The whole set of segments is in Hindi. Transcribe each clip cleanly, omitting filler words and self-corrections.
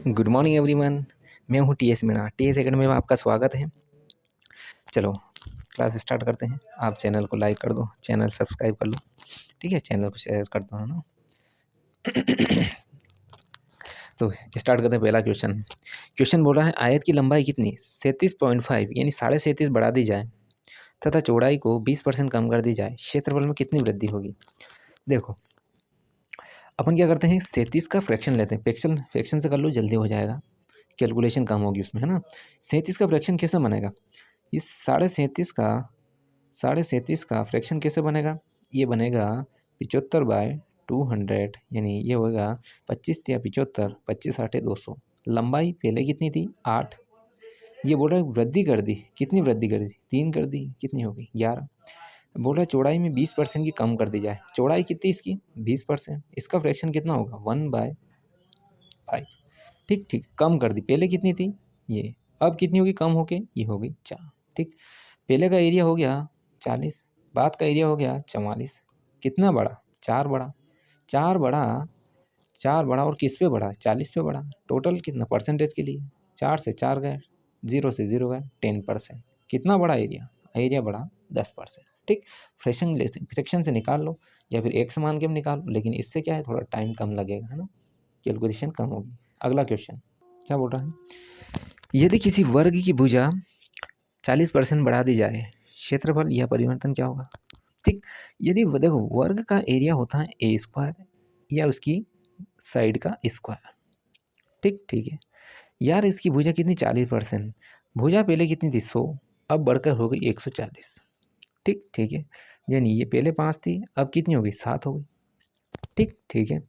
Good morning everyone. मैं हूँ T S Meena. T S academy में आपका स्वागत है। चलो क्लास स्टार्ट करते हैं। आप चैनल को लाइक कर दो, चैनल सब्सक्राइब कर लो, ठीक है। चैनल को शेयर कर दो, है ना। तो स्टार्ट करते हैं। पहला क्वेश्चन बोल रहा है, आयत की लंबाई कितनी 37.5 यानी 37.5 बढ़ा दी जाए तथा चौड़ाई को 20% कम कर दी जाए, क्षेत्रफल में कितनी वृद्धि होगी। देखो अपन क्या करते हैं, 37 का फ्रैक्शन लेते हैं। फ्रैक्शन से कर लो, जल्दी हो जाएगा, कैलकुलेशन कम होगी उसमें, है ना। 37 का फ्रैक्शन कैसे बनेगा, इस 37.5 का फ्रैक्शन कैसे बनेगा। ये बनेगा 75/200 यानी ये होगा 25 या 75, 25 8 200। लंबाई पहले कितनी थी 8, ये बोल रहा है वृद्धि कर दी। कितनी वृद्धि कर दी, 3 कर दी, कितनी हो गई 11। बोल रहा है चौड़ाई में 20% की कम कर दी जाए। चौड़ाई कितनी इसकी 20%, इसका फ्रैक्शन कितना होगा 1/5। ठीक, कम कर दी। पहले कितनी थी ये, अब कितनी होगी कम होके, ये हो गई 4। ठीक, पहले का एरिया हो गया 40, बाद का एरिया हो गया 44। कितना बढ़ा 4 बढ़ा, 4 बढ़ा और किस पे बढ़ा 40 पे बढ़ा। टोटल कितना परसेंटेज के लिए 4 से 4 गए, 0 से 0 गए, 10%। कितना बड़ा एरिया बढ़ा 10%। ठीक, फ्रैक्शन से निकाल लो या फिर एक समान के निकाल लो, लेकिन इससे क्या है थोड़ा टाइम कम लगेगा, है ना, कैलकुलेशन कम होगी। अगला क्वेश्चन क्या बोल रहा है, यदि किसी वर्ग की भुजा 40% बढ़ा दी जाए, क्षेत्रफल यह परिवर्तन क्या होगा। ठीक, यदि देखो वर्ग का एरिया होता है ए स्क्वायर या उसकी साइड का स्क्वायर। ठीक है यार, इसकी भुजा कितनी 40%। भुजा पहले कितनी थी 100, अब बढ़कर हो गई 140। ठीक है, यानी ये पहले 5 थी, अब कितनी हो गई 7 हो गई। ठीक है,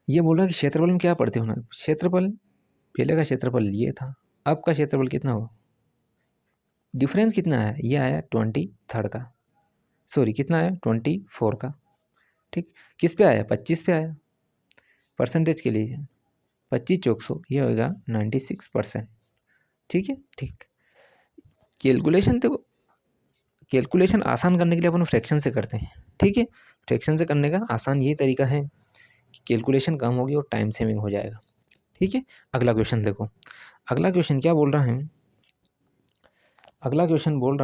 ये बोल रहा कि क्षेत्रफल में क्या पढ़ते हो ना, क्षेत्रफल पहले का क्षेत्रफल ये था, अब का क्षेत्रफल कितना होगा। डिफरेंस कितना आया, ये आया 23 का, सॉरी कितना आया 24 का। ठीक, किस पे आया 25 पे आया। परसेंटेज के लिए 25 चौक 100, ये होगा 96%। ठीक है। ठीक, कैलकुलेशन आसान करने के लिए अपन फ्रैक्शन से करते हैं। ठीक है, फ्रैक्शन से करने का आसान ये तरीका है कि कैलकुलेशन कम होगी और टाइम सेविंग हो जाएगा। ठीक है, अगला क्वेश्चन देखो। अगला क्वेश्चन क्या बोल रहा है, अगला क्वेश्चन बोल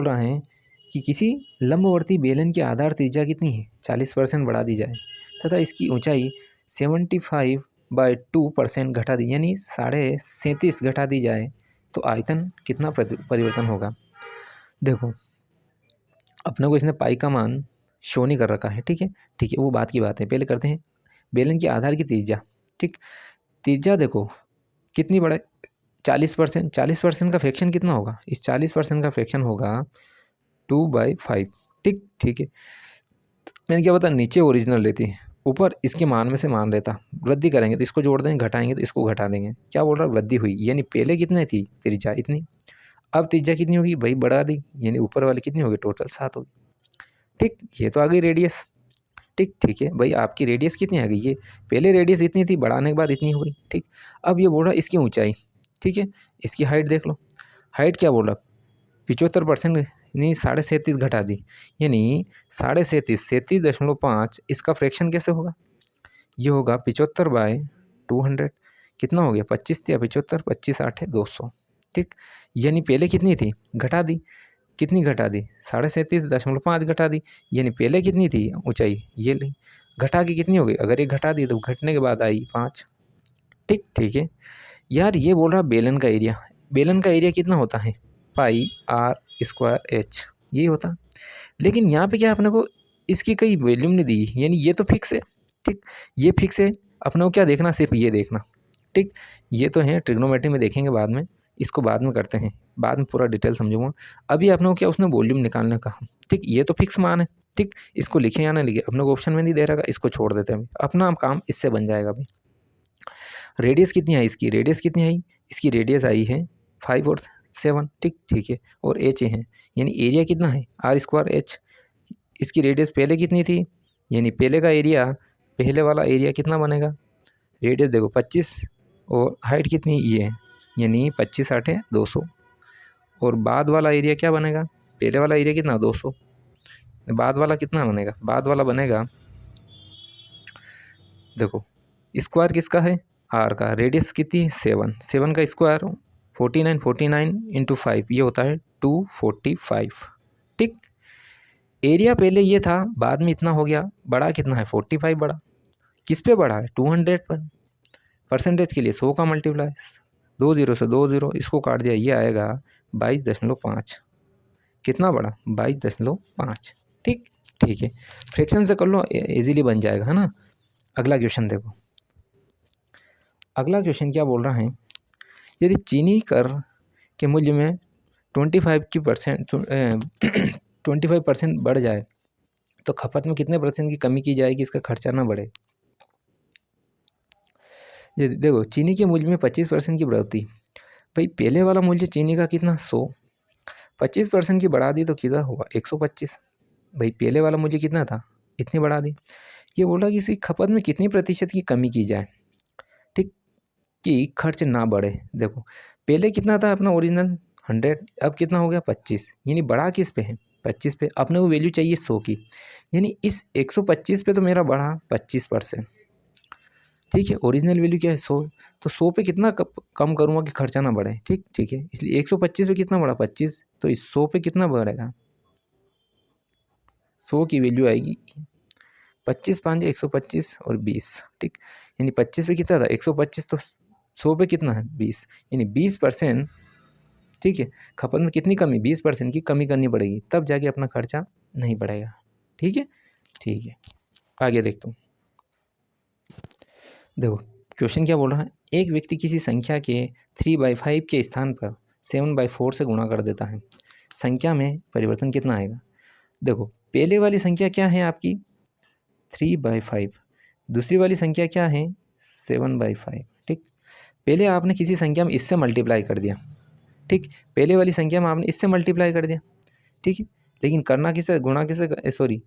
रहा है कि किसी लंबवर्ती बेलन की आधार त्रिज्या कितनी है 40% बढ़ा दी जाए तथा इसकी ऊंचाई 75/2% घटा दी, यानी 37.5 घटा दी जाए तो आयतन कितना परिवर्तन होगा। देखो अपने को इसने पाई का मान शो नहीं कर रखा है। ठीक है, वो बात की बात है, पहले करते हैं बेलन की आधार की त्रिज्या। ठीक, त्रिज्या देखो कितनी बढ़े 40%, 40% का फ्रैक्शन कितना होगा, इस 40% का फ्रैक्शन होगा 2/5। ठीक है, मैंने क्या बता, नीचे ओरिजिनल रहती है, ऊपर इसके मान में से मान रहता। वृद्धि करेंगे तो इसको जोड़ देंगे, घटाएंगे तो इसको घटा देंगे। क्या बोल रहा है, वृद्धि हुई, यानी पहले कितनी थी त्रिज्या इतनी, अब त्रिज्या कितनी होगी भाई बढ़ा दी, यानी ऊपर वाली कितनी होगी टोटल 7 होगी। ठीक, ये तो आ गई रेडियस। ठीक है भाई, आपकी रेडियस कितनी आ गई, ये पहले रेडियस इतनी थी, बढ़ाने के बाद इतनी हो गई। ठीक, अब ये बोल रहा है इसकी ऊंचाई। ठीक है, इसकी हाइट देख लो, हाइट क्या बोल रहा 75%, यानी 37.5 घटा दी, यानी 37.5, 37.5, इसका फ्रैक्शन कैसे होगा, ये होगा 75/200। कितना हो गया 25 या 75, 25 8 200। ठीक, यानी पहले कितनी थी घटा दी, कितनी घटा दी 37.5 घटा दी, यानी पहले कितनी थी ऊंचाई, ये ली घटा के कितनी हो गई, अगर ये घटा दी तो घटने के बाद आई 5। ठीक है यार, ये बोल रहा बेलन का एरिया, बेलन का एरिया कितना होता है πr²h, यही होता। लेकिन यहाँ पे क्या अपने को इसकी कई वैल्यूम नहीं दी, यानी ये तो फिक्स है। ठीक, ये फिक्स है, अपने को क्या देखना, सिर्फ ये देखना। ठीक, ये तो है ट्रिग्नोमेट्री में देखेंगे बाद में, इसको बाद में करते हैं, बाद में पूरा डिटेल समझूंगा। अभी अपने को क्या उसने वॉल्यूम निकालने का। ठीक, ये तो फिक्स मान है। ठीक, इसको लिखे या ना लिखे अपने को ऑप्शन में नहीं दे रहा, इसको छोड़ देते हैं, अपना काम इससे बन जाएगा। अभी रेडियस कितनी आई इसकी, रेडियस कितनी आई, इसकी रेडियस आई है 5 और 7। ठीक है, और एच है, यानी एरिया कितना है r²h। इसकी रेडियस पहले कितनी थी, यानी पहले का एरिया, पहले वाला एरिया कितना बनेगा, रेडियस देखो 25 और हाइट कितनी ये है, यानी 25 8 200, और बाद वाला एरिया क्या बनेगा, पहले वाला एरिया कितना 200। बाद वाला कितना बनेगा, बाद वाला बनेगा, देखो स्क्वायर किसका है, आर का, रेडियस कितनी है 7, 7 का स्क्वायर 49, 49 इंटू 5 ये होता है 245। ठीक, एरिया पहले ये था, बाद में इतना हो गया, बड़ा कितना है 45 बड़ा, किस पे बड़ा है 200 पर। परसेंटेज के लिए 100 का मल्टीप्लाई, 2 0 से 2 0 इसको काट दिया, ये आएगा 22.5। कितना बड़ा 22.5। ठीक, ठीक है, फ्रैक्शन से कर लो इजीली बन जाएगा, है ना। अगला क्वेश्चन देखो, अगला क्वेश्चन क्या बोल रहा है, यदि चीनी कर के मूल्य में 25% बढ़ जाए तो खपत में कितने % की कमी की जाएगी, इसका खर्चा ना बढ़े। यदि देखो चीनी के मूल्य में 25% की बढ़ोतरी, भाई पहले वाला मूल्य चीनी का कितना 100, 25% की बढ़ा दी तो कितना होगा 125। भाई पहले वाला मूल्य कितना था, इतनी बढ़ा दी। ये बोला कि इसकी खपत में कितनी % की कमी की जाए, ठीक, कि खर्च ना बढ़े। देखो पहले कितना था अपना ओरिजिनल 100, अब कितना हो गया 25, यानी बढ़ा किस पे है 25 पे, अपने को वैल्यू चाहिए 100 की, यानी इस 125 पे तो मेरा बढ़ा 25%। ठीक है, ओरिजिनल वैल्यू क्या है 100, तो 100 पे कितना कम करूँगा कि खर्चा ना बढ़े। ठीक, ठीक है, इसलिए 125 पे कितना बढ़ा 25, तो इस 100 पे कितना बढ़ेगा, 100 की वैल्यू आएगी 25 5 125 और 20। ठीक, यानी 25 पे कितना था 125, तो 100 पे कितना है 20, यानी 20%। ठीक है, खपत में कितनी कमी 20% की कमी करनी पड़ेगी, तब जाके अपना खर्चा नहीं बढ़ेगा। ठीक है, ठीक है, आगे देखता हूँ। देखो क्वेश्चन क्या बोल रहा है, एक व्यक्ति किसी संख्या के 3/5 के स्थान पर 7/4 से गुणा कर देता है, संख्या में परिवर्तन कितना आएगा। देखो पहले वाली संख्या क्या है आपकी 3/5, दूसरी वाली संख्या क्या है 7/5। ठीक, पहले आपने किसी संख्या में इससे मल्टीप्लाई कर दिया, ठीक, पहले वाली संख्या में आपने इससे मल्टीप्लाई कर दिया, ठीक है, लेकिन करना किसे, गुणा किसे, सॉरी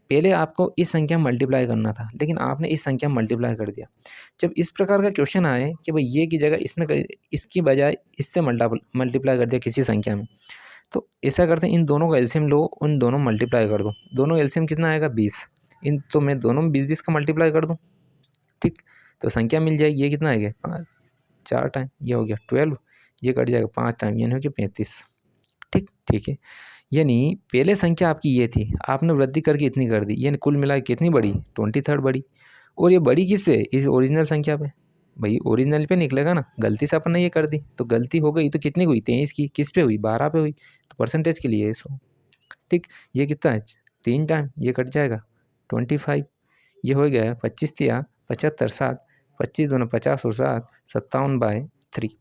पहले आपको इस संख्या में मल्टीप्लाई करना था, लेकिन आपने इस संख्या में मल्टीप्लाई कर दिया। जब इस प्रकार का क्वेश्चन आए कि भाई ये की जगह इसमें इसकी बजाय इससे मल्टीप्लाई कर दिया किसी संख्या में, तो ऐसा करते हैं इन दोनों का एलसीएम लो, उन दोनों मल्टीप्लाई कर दो, दोनों एलसीएम कितना आएगा 20, इन तो मैं दोनों में 20 20 का मल्टीप्लाई कर दूँ। ठीक, तो संख्या मिल जाएगी, ये कितना आएगा 5 4 टाइम, ये हो गया 12, ये कट जाएगा 5 टाइम, यानी हो गया 35। ठीक, ठीक है, यानी पहले संख्या आपकी ये थी, आपने वृद्धि करके इतनी कर दी, यानी कुल मिला के कितनी बड़ी 23 बड़ी, और ये बड़ी किस पे, इस ओरिजिनल संख्या पे। भाई ओरिजिनल पे निकलेगा ना, गलती से अपन ने ये कर दी तो गलती हो गई, तो कितनी हुई 23 की, किस पे हुई 12 पे हुई, तो परसेंटेज के लिए 100। ठीक, ये कितना है 3 टाइम, ये कट जाएगा 25, ये हो गया 25 तिया 75 7, 25 दूना 50 और 7 57/3।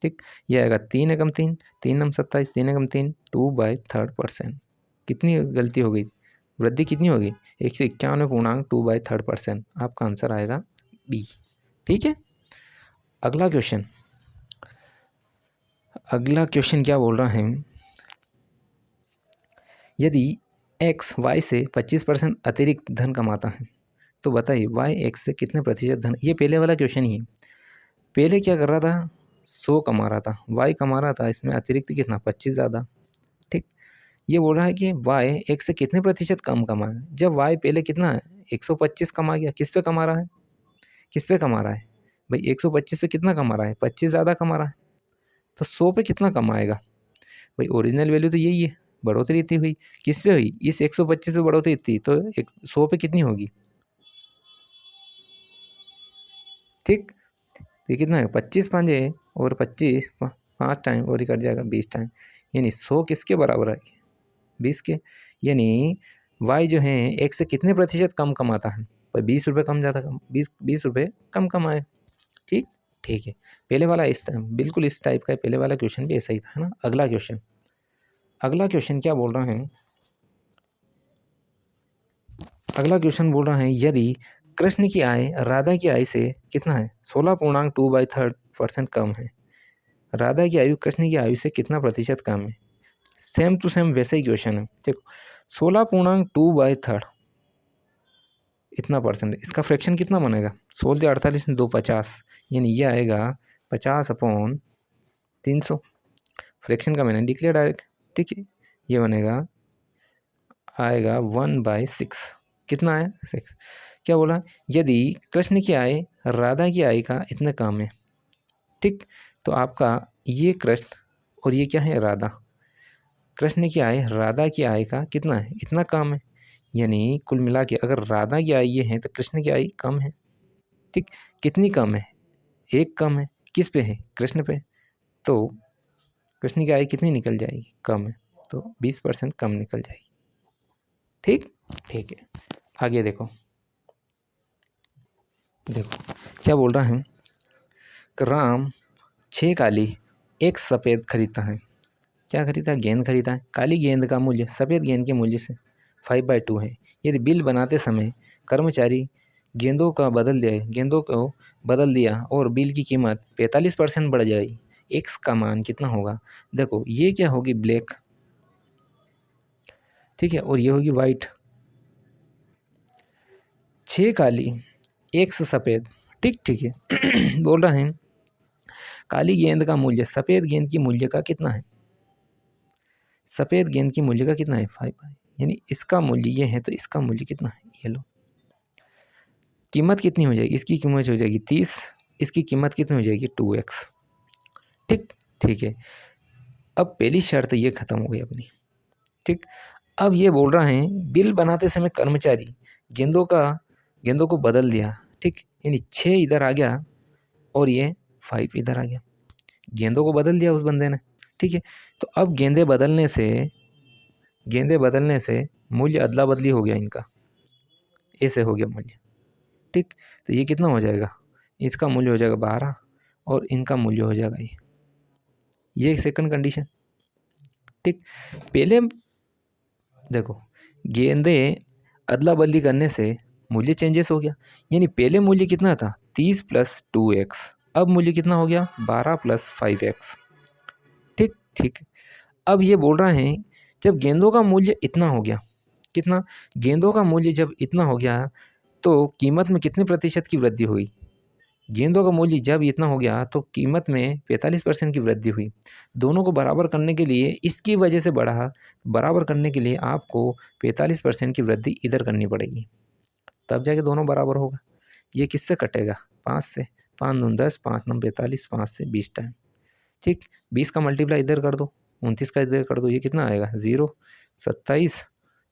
ठीक, ये आएगा 3 एकम 3, 3 नम 27, 3 एकम 3 2/3%। कितनी गलती हो गई, वृद्धि कितनी होगी 191.2/3%। आपका आंसर आएगा बी। ठीक है, अगला क्वेश्चन, अगला क्वेश्चन क्या बोल रहा है, यदि x y से 25% अतिरिक्त धन कमाता है तो बताइए y x से कितने प्रतिशत धन। ये पहले वाला क्वेश्चन ही है, पहले क्या कर रहा था 100 कमा रहा था, y कमा रहा था, इसमें अतिरिक्त कितना 25 ज़्यादा। ठीक, ये बोल रहा है कि y x से कितने प्रतिशत कम कमाएगा, जब y पहले कितना है 125 कमा गया, किस पे कमा रहा है, किस पे कमा रहा है भाई 125 पे कितना कमा रहा है 25 ज़्यादा कमा रहा है, तो 100 पे कितना कमाएगा। भाई ओरिजिनल वैल्यू तो यही है, बढ़ोतरी इतनी हुई, किस पे हुई इस 125 पे बढ़ोतरी इतनी, तो 100 पे कितनी होगी। ठीक, ये कितना है 25 पाँजे और 25 5 टाइम और ये कट जाएगा 20 टाइम, यानी 100 किसके बराबर है 20 के, यानी y जो है x से कितने प्रतिशत कम कमाता है, पर 20 रुपये कम ज़्यादा कम, 20 रुपये कम कमाए। ठीक, ठीक है, पहले वाला इस बिल्कुल इस टाइप का पहले वाला क्वेश्चन भी ऐसा ही था, है ना। अगला क्वेश्चन, अगला क्वेश्चन क्या बोल रहा है, अगला क्वेश्चन बोल रहा है यदि कृष्ण की आय राधा की आय से कितना है 16.2/3% कम है, राधा की आयु कृष्ण की आयु से कितना प्रतिशत कम है। सेम टू सेम वैसे ही क्वेश्चन है, देखो 16.2/3 इतना परसेंट, इसका फ्रैक्शन कितना बनेगा 16 48 2 50, यानी ये आएगा 50/300। फ्रैक्शन का मैंने डिक्लेयर डायरेक्ट। ठीक है, ये बनेगा आएगा 1/6। कितना है? 6। क्या बोला? यदि कृष्ण की आय राधा की आय का इतना कम है, ठीक, तो आपका ये कृष्ण और ये क्या है? राधा। कृष्ण की आय राधा की आय का कितना है? इतना कम है। यानी कुल मिला के अगर राधा की आय ये है तो कृष्ण की आय कम है, ठीक। कितनी कम है? 1 कम है। किस पे है? कृष्ण पे। तो कृष्ण की आय कितनी निकल जाएगी? कम है, तो 20% कम निकल जाएगी। ठीक, ठीक है। आगे देखो, देखो क्या बोल रहा है कि राम 6 काली 1 सफ़ेद खरीदता है। क्या खरीदा? गेंद खरीदा है। काली गेंद का मूल्य सफ़ेद गेंद के मूल्य से 5/2 है। यदि बिल बनाते समय कर्मचारी गेंदों को बदल दिया और बिल की कीमत 45% बढ़ जाएगी, एक्स का मान कितना होगा? देखो ये क्या होगी? ब्लैक, ठीक है, और ये होगी वाइट। 6 काली 1 सफ़ेद, ठीक, ठीक है। बोल रहा है काली गेंद का मूल्य सफ़ेद गेंद की मूल्य का कितना है? सफ़ेद गेंद की मूल्य का कितना है? 5। यानी इसका मूल्य ये है तो इसका मूल्य कितना है? ये लो। कीमत कितनी हो जाएगी? इसकी कीमत हो जाएगी 30, इसकी कीमत कितनी हो जाएगी? 2x। ठीक, ठीक है। अब पहली शर्त ये ख़त्म हो गई अपनी, ठीक। अब ये बोल रहा है बिल बनाते समय कर्मचारी गेंदों को बदल दिया, ठीक। यानी 6 इधर आ गया और ये 5 इधर आ गया। गेंदों को बदल दिया उस बंदे ने, ठीक है। तो अब गेंदे बदलने से मूल्य अदला बदली हो गया इनका, ऐसे हो गया मूल्य, ठीक। तो ये कितना हो जाएगा? इसका मूल्य हो जाएगा 12 और इनका मूल्य हो जाएगा ये सेकंड कंडीशन, ठीक। पहले देखो गेंदे अदला बदली करने से मूल्य चेंजेस हो गया। यानी पहले मूल्य कितना था? 30 + 2x। अब मूल्य कितना हो गया? 12 + 5x। ठीक, ठीक। अब ये बोल रहा है जब गेंदों का मूल्य इतना हो गया, कितना? गेंदों का मूल्य जब इतना हो गया तो कीमत में कितने प्रतिशत की वृद्धि हुई? गेंदों का मूल्य जब इतना हो गया तो कीमत में 45% की वृद्धि हुई। दोनों को बराबर करने के लिए इसकी वजह से बढ़ा, बराबर करने के लिए आपको 45% की वृद्धि इधर करनी पड़ेगी, तब जाके दोनों बराबर होगा। ये किससे कटेगा? 5 से। 5 दूनी 10, 5 9 45, 5 से 20 टाइम, ठीक। 20 का मल्टीप्लाई इधर कर दो, 29 का इधर कर दो, ये कितना आएगा? 0, 27,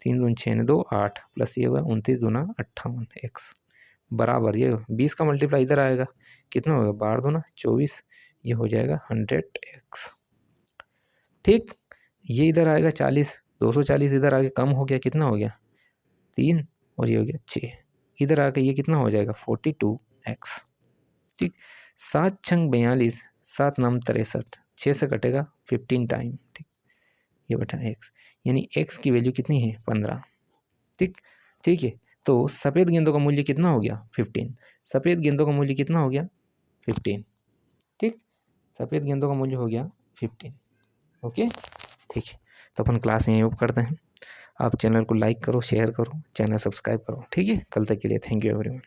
3 दूनी 6 2 8 प्लस ये होगा 29 दूना 58 x बराबर ये 20 का मल्टीप्लाई इधर आएगा, कितना होगा? 12 दूना 24, ये हो जाएगा 100x, ठीक। ये इधर आएगा 40, 240 इधर आगे कम हो गया, कितना हो गया? 3 और ये हो गया 6, इधर आके ये कितना हो जाएगा? 42x, ठीक। 7 छंग 42, 7 नाम 63, 6 से कटेगा 15 टाइम, ठीक। ये बटा x, यानी x की वैल्यू कितनी है? 15, ठीक, ठीक है। तो सफ़ेद गेंदों का मूल्य कितना हो गया? 15। सफ़ेद गेंदों का मूल्य कितना हो गया? 15, ठीक। सफ़ेद गेंदों का मूल्य हो गया 15, ओके, ठीक है। तो अपन क्लास यहीं ऑफ करते हैं। आप चैनल को लाइक करो, शेयर करो, चैनल सब्सक्राइब करो, ठीक है। कल तक के लिए थैंक यू एवरीवन।